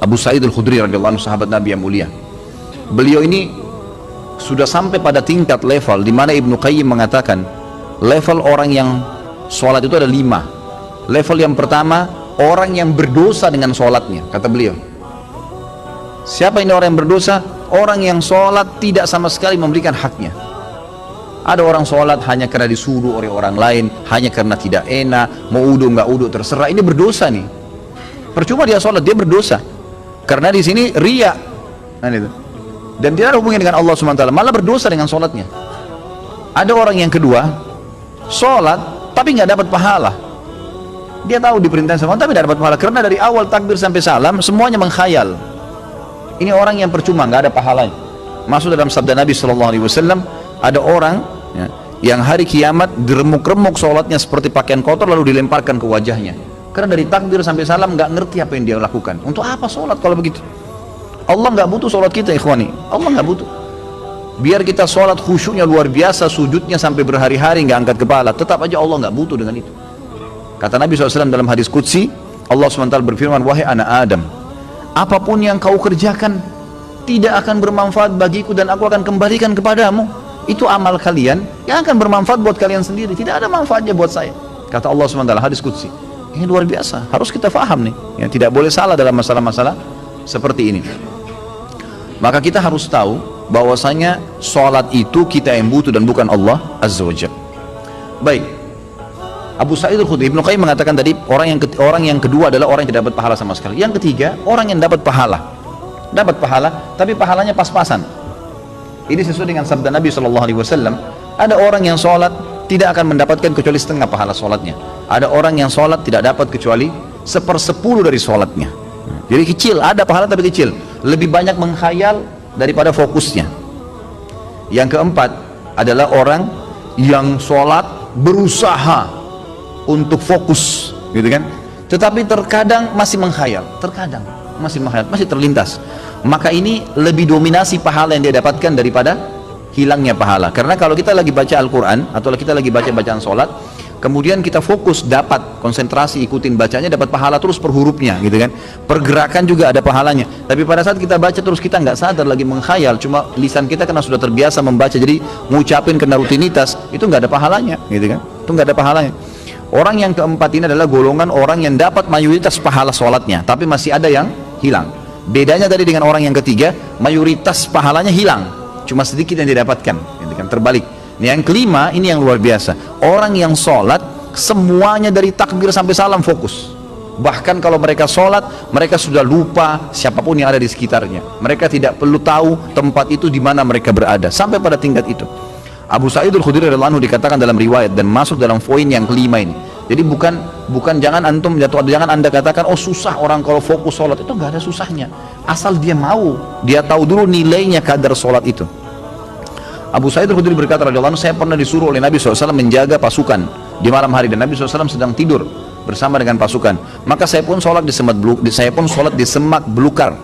Abu Sa'id Al-Khudri radhiyallahu anhu, sahabat Nabi yang mulia. Beliau ini sudah sampai pada tingkat level di mana Ibnu Qayyim mengatakan level orang yang sholat itu ada 5. Level yang pertama, orang yang berdosa dengan sholatnya, kata beliau. Siapa ini orang yang berdosa? Orang yang sholat tidak sama sekali memberikan haknya. Ada orang sholat hanya karena disuruh oleh orang lain, hanya karena tidak enak, mau udu nggak udu terserah. Ini berdosa nih. Percuma dia sholat, dia berdosa. Karena di sini riya, dan tidak ada hubungan dengan Allah SWT, malah berdosa dengan sholatnya. Ada orang yang kedua, sholat tapi nggak dapat pahala. Dia tahu diperintahkan sama tapi tidak dapat pahala, karena dari awal takbir sampai salam semuanya mengkhayal. Ini orang yang percuma, nggak ada pahalanya. Masuk dalam sabda Nabi SAW, ada orang yang hari kiamat diremuk-remuk sholatnya seperti pakaian kotor lalu dilemparkan ke wajahnya. Karena dari takbir sampai salam nggak ngerti apa yang dia lakukan. Untuk apa sholat kalau begitu? Allah nggak butuh sholat kita, ikhwani. Allah nggak butuh. Biar kita sholat khusyuknya luar biasa, sujudnya sampai berhari-hari nggak angkat kepala, tetap aja Allah nggak butuh dengan itu. Kata Nabi SAW dalam hadis qudsi, Allah SWT berfirman, wahai anak Adam, apapun yang kau kerjakan tidak akan bermanfaat bagiku dan aku akan kembalikan kepadamu. Itu amal kalian yang akan bermanfaat buat kalian sendiri, tidak ada manfaatnya buat saya. Kata Allah SWT, hadis qudsi. Ini luar biasa, harus kita faham nih, ya, tidak boleh salah dalam masalah-masalah seperti ini. Maka kita harus tahu bahwasanya sholat itu kita yang butuh dan bukan Allah Azza wa Jalla. Baik, Abu Sa'id Al-Khudri, Ibnu Qayyim mengatakan tadi orang yang kedua adalah orang yang tidak dapat pahala sama sekali. Yang ketiga, orang yang dapat pahala tapi pahalanya pas-pasan. Ini sesuai dengan sabda Nabi SAW. Ada orang yang sholat tidak akan mendapatkan kecuali setengah pahala sholatnya. Ada orang yang sholat tidak dapat kecuali 1/10 dari sholatnya. Jadi kecil, ada pahala tapi kecil, lebih banyak menghayal daripada fokusnya. Yang keempat adalah orang yang sholat berusaha untuk fokus, gitu kan, tetapi terkadang masih menghayal, masih terlintas. Maka ini lebih dominasi pahala yang dia dapatkan daripada hilangnya pahala. Karena kalau kita lagi baca Al-Quran atau kita lagi baca bacaan sholat, kemudian kita fokus, dapat konsentrasi, ikutin bacanya, dapat pahala terus per hurufnya, gitu kan. Pergerakan juga ada pahalanya. Tapi pada saat kita baca terus kita nggak sadar lagi menghayal, cuma lisan kita karena sudah terbiasa membaca, jadi ngucapin kena rutinitas, itu nggak ada pahalanya, gitu kan. Itu nggak ada pahalanya. Orang yang keempat ini adalah golongan orang yang dapat mayoritas pahala sholatnya, tapi masih ada yang hilang. Bedanya tadi dengan orang yang ketiga, mayoritas pahalanya hilang, cuma sedikit yang didapatkan, gitu kan, terbalik. Yang kelima, ini yang luar biasa, orang yang sholat semuanya dari takbir sampai salam fokus. Bahkan kalau mereka sholat, mereka sudah lupa siapapun yang ada di sekitarnya, mereka tidak perlu tahu tempat itu di mana mereka berada, sampai pada tingkat itu. Abu Sa'id Al-Khudri radhiyallahu anhu dikatakan dalam riwayat dan masuk dalam poin yang kelima ini. Jadi bukan jangan antum jatuh, jangan anda katakan oh susah orang kalau fokus sholat. Itu nggak ada susahnya, asal dia mau, dia tahu dulu nilainya kadar sholat itu. Abu Sa'id Al-Khudri berkata radhiyallahu anhu, saya pernah disuruh oleh Nabi SAW menjaga pasukan di malam hari dan Nabi SAW sedang tidur bersama dengan pasukan. Maka saya pun sholat di semak belukar.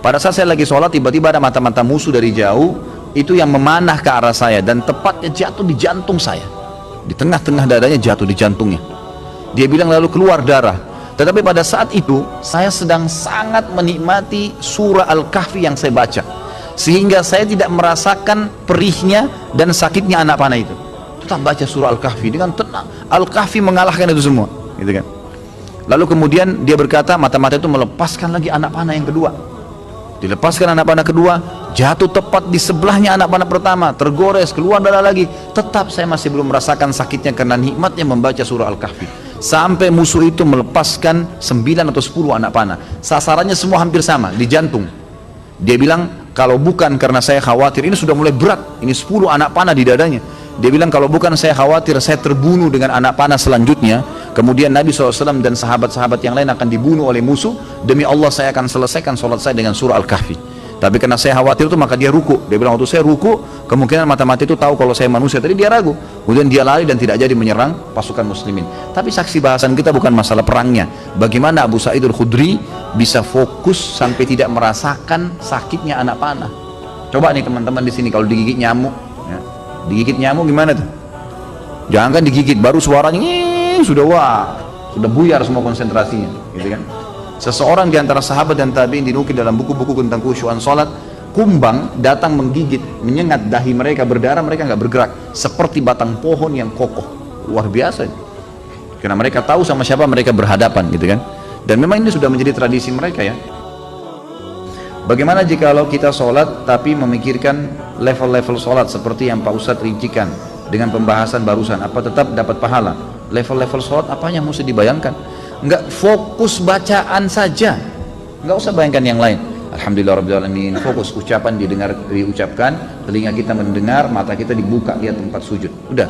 Pada saat saya lagi sholat, tiba-tiba ada mata-mata musuh dari jauh itu yang memanah ke arah saya dan tepatnya jatuh di jantung saya, di tengah-tengah dadanya jatuh di jantungnya. Dia bilang lalu keluar darah. Tetapi pada saat itu saya sedang sangat menikmati surah Al-Kahfi yang saya baca, sehingga saya tidak merasakan perihnya dan sakitnya anak panah itu. Tetap baca surah Al-Kahfi dengan tenang. Al-Kahfi mengalahkan itu semua, gitu kan. Lalu kemudian dia berkata, mata-mata itu melepaskan lagi anak panah yang kedua. Dilepaskan anak panah kedua, jatuh tepat di sebelahnya anak panah pertama, tergores, keluar darah lagi. Tetap saya masih belum merasakan sakitnya karena nikmatnya membaca surah Al-Kahfi. Sampai musuh itu melepaskan 9 atau 10 anak panah. Sasarannya semua hampir sama, di jantung. Dia bilang, kalau bukan karena saya khawatir, ini sudah mulai berat, ini 10 anak panah di dadanya. Dia bilang, kalau bukan saya khawatir saya terbunuh dengan anak panah selanjutnya, kemudian Nabi SAW dan sahabat-sahabat yang lain akan dibunuh oleh musuh, demi Allah saya akan selesaikan sholat saya dengan surah Al-Kahfi. Tapi karena saya khawatir itu, maka dia ruku. Dia bilang, waktu saya ruku, kemungkinan mata-mata itu tahu kalau saya manusia. Tadi dia ragu, kemudian dia lari dan tidak jadi menyerang pasukan muslimin. Tapi saksi bahasan kita bukan masalah perangnya, bagaimana Abu Sa'id Al-Khudri bisa fokus sampai tidak merasakan sakitnya anak panah. Coba nih teman-teman di sini kalau digigit nyamuk, ya, Digigit nyamuk gimana tuh? Jangan kan digigit, baru suaranya sudah buyar semua konsentrasinya, gitu kan? Seseorang di antara sahabat dan tabi'in dinukil dalam buku-buku tentang khusyuan salat, kumbang datang menggigit, menyengat dahi mereka, berdarah, mereka nggak bergerak, seperti batang pohon yang kokoh. Luar biasa. Karena mereka tahu sama siapa mereka berhadapan, gitu kan? Dan memang ini sudah menjadi tradisi mereka ya. Bagaimana jikalau kita sholat tapi memikirkan level-level sholat seperti yang Pak Ustadz rincikan dengan pembahasan barusan, apa tetap dapat pahala? Level-level sholat apanya mesti dibayangkan? Enggak, fokus bacaan saja, enggak usah bayangkan yang lain. Alhamdulillahirrahmanirrahim, fokus ucapan diucapkan, telinga kita mendengar, mata kita dibuka lihat tempat sujud, udah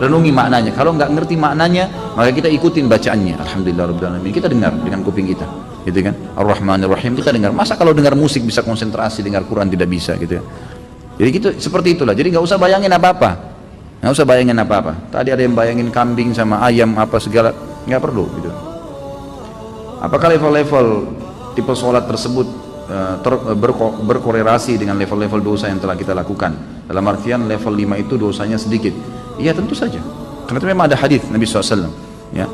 renungi maknanya. Kalau nggak ngerti maknanya, maka kita ikutin bacaannya. Alhamdulillahirrahmanirrahim, kita dengar dengan kuping kita, gitu kan? Ar-Rahmanir-Rahim kita dengar. Masa kalau dengar musik bisa konsentrasi, dengar Quran tidak bisa, gitu ya? Jadi gitu, seperti itulah. Jadi nggak usah bayangin apa-apa, nggak usah bayangin apa-apa. Tadi ada yang bayangin kambing sama ayam apa segala, nggak perlu, gitu. Apakah level-level tipe sholat tersebut berkorelasi dengan level-level dosa yang telah kita lakukan? Dalam artian level 5 itu dosanya sedikit. Iya tentu saja, karena itu memang ada hadis Nabi SAW ya.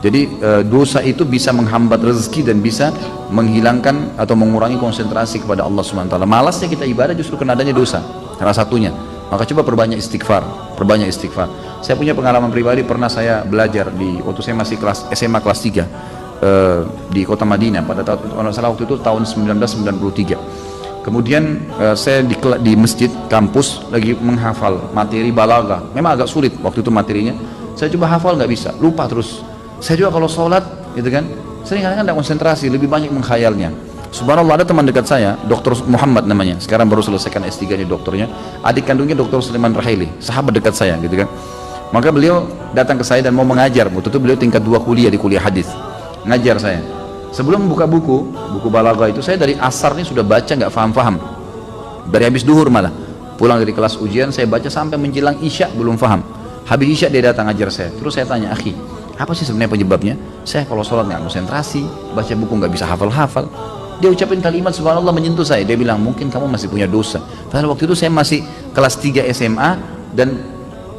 Jadi dosa itu bisa menghambat rezeki dan bisa menghilangkan atau mengurangi konsentrasi kepada Allah SWT. Malasnya kita ibadah justru karena adanya dosa, salah satunya. Maka coba perbanyak istighfar, perbanyak istighfar. Saya punya pengalaman pribadi, pernah saya belajar waktu saya masih SMA kelas 3 di kota Madinah pada waktu itu tahun 1993. Kemudian saya di masjid kampus lagi menghafal materi balaghah. Memang agak sulit waktu itu materinya. Saya coba hafal nggak bisa, lupa terus. Saya juga kalau sholat, gitu kan, sering kadang tidak konsentrasi, lebih banyak menghayalnya. Subhanallah, ada teman dekat saya, Dr. Muhammad namanya, sekarang baru selesaikan S3 nya dokternya. Adik kandungnya Dr. Sulaiman Rahili, sahabat dekat saya, gitu kan. Maka beliau datang ke saya dan mau mengajar. Waktu itu beliau tingkat 2 kuliah di kuliah hadis. Ngajar saya. Sebelum buka buku balaghah itu, saya dari asar ini sudah baca nggak faham-faham. Dari habis duhur malah. Pulang dari kelas ujian saya baca sampai menjelang isya belum faham. Habis isya dia datang ngajar saya. Terus saya tanya, "Akhi, apa sih sebenarnya penyebabnya? Saya kalau sholat nggak konsentrasi, baca buku nggak bisa hafal-hafal." Dia ucapin kalimat subhanallah menyentuh saya. Dia bilang, "Mungkin kamu masih punya dosa." Padahal waktu itu saya masih kelas 3 SMA, dan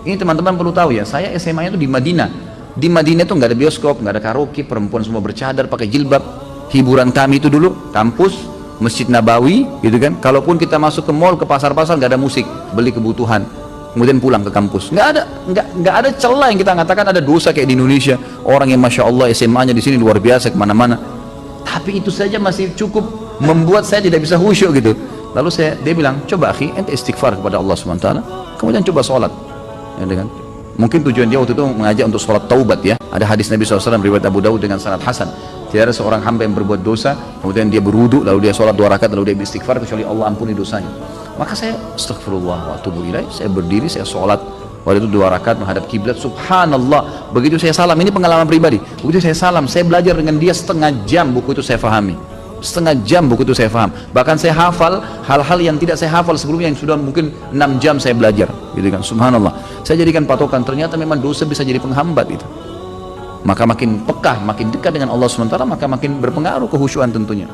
ini teman-teman perlu tahu ya, saya SMA-nya itu di Madinah. Di Madinah itu nggak ada bioskop, nggak ada karaoke, perempuan semua bercadar pakai jilbab. Hiburan kami itu dulu kampus, Masjid Nabawi, gitu kan. Kalaupun kita masuk ke mall, ke pasar-pasar, nggak ada musik, beli kebutuhan, kemudian pulang ke kampus. Nggak ada celah yang kita mengatakan ada dosa kayak di Indonesia. Orang yang masya Allah SMA-nya di sini luar biasa kemana-mana. Tapi itu saja masih cukup membuat saya tidak bisa khusyuk gitu. Lalu dia bilang, "Coba akhi, ente istighfar kepada Allah SWT, kemudian coba sholat." Ya, kan? Mungkin tujuan dia waktu itu mengajak untuk sholat taubat ya. Ada hadis Nabi SAW riwayat Abu Dawud dengan sanad hasan. Tidak ada seorang hamba yang berbuat dosa, kemudian dia berwudu, lalu dia sholat 2 rakaat, lalu dia beristighfar, kecuali Allah ampuni dosanya. Maka saya astagfirullah wa atubu ilaih, saya berdiri, saya sholat. Waktu itu 2 rakaat menghadap kiblat, subhanallah. Begitu saya salam, ini pengalaman pribadi. Begitu saya salam, saya belajar dengan dia setengah jam, buku itu saya fahami. Setengah jam buku itu saya faham. Bahkan saya hafal hal-hal yang tidak saya hafal sebelumnya, yang sudah mungkin 6 jam saya belajar, gitu kan. Subhanallah. Saya jadikan patokan, ternyata memang dosa bisa jadi penghambat itu. Maka makin pekah, makin dekat dengan Allah SWT, maka makin berpengaruh kehusyuan tentunya.